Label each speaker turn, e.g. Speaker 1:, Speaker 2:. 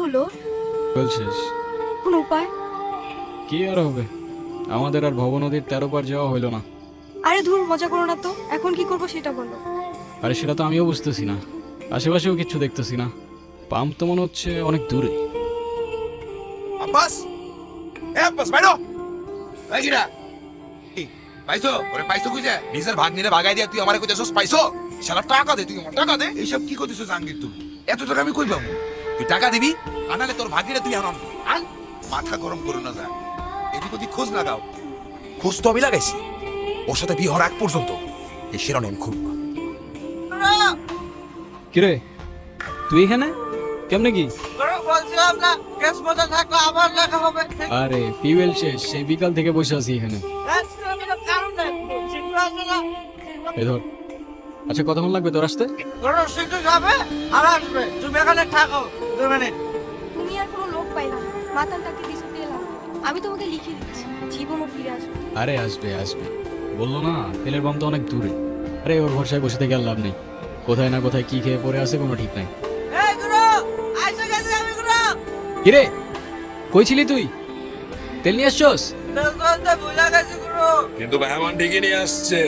Speaker 1: হলো?
Speaker 2: বলছিস
Speaker 1: কোন উপায়?
Speaker 2: কি আর হবে, আমাদের আর ভব নদীর 13 পার যাওয়া হইলো না।
Speaker 1: আরে ধুর, মজা করো না তো। এখন কি করবো সেটা বলো।
Speaker 2: আরে সেটা তো আমিও বুঝতেছি না, আশেপাশেও কিচ্ছু দেখতেছি না। পাম্প তো মনে হচ্ছে অনেক দূরে।
Speaker 3: আব্বাস, এ আব্বাস বাইরো। এই গিরা পাইছো? ওরে পাইছো কইছে নিজের ভাগ্নিরে ভাগাই দিয়া তুই আমারে কইতেছস পাইছো? শালা টাকা দে, তুই আমার টাকা দে। এইসব কি কইতেছস জাহাঙ্গীর? তুই এত টাকা আমি কই পাবো? তুই টাকা দিবি, আনালে তোর ভাগ্নিরে তুই আনন আন। মাথা গরম করো না যা, এদিক ওদিক খোঁজ লাগাও। খোঁজ তো আমি লাগাইছি, ওর সাথে বিয়ে হওয়ার আগ পর্যন্ত এই শিরোনাম আমি খুব।
Speaker 2: কিরে তুই এখানে কেমনে কি?
Speaker 4: বলছিলাম না কেস মতো থাকলে আবার লেখা হবে।
Speaker 2: আরে ফিউয়েল শেষ, সেই বিকাল থেকে বসে আছি এখানে।
Speaker 4: কারণ নাই, শীঘ্র আসো না।
Speaker 2: এই ধর। আচ্ছা কতক্ষণ লাগবে তোর আসতে?
Speaker 4: ধরো শীঘ্র যাবে আর আসবে, তুমি এখানে থাকো 2 মিনিট।
Speaker 1: তুমি আর কোনো লোক পাইলাম না, মাতালটাকে দিশে পেলাম। আমি তোমাকে লিখে দিচ্ছি, জীবনও ফিরে আসবে।
Speaker 2: আরে আসবে আসবে, বললো না তেলের পাম্প তো অনেক দূরে। আরে ওর ভরসায় বসে থেকে আর লাভ নেই, কোথায় না কোথায় কি খেয়ে পড়ে আছে কোনো ঠিক নাই।
Speaker 4: এই গুরু, আইসা গেছি আমি গুরু।
Speaker 2: কিরে কই ছিলি তুই? তেল নিয়ে আসছস?
Speaker 4: তেল তো আনতে ভুলে গেছি গুরু।
Speaker 3: কিন্তু মেহমান ঠিকই নিয়ে আসছে।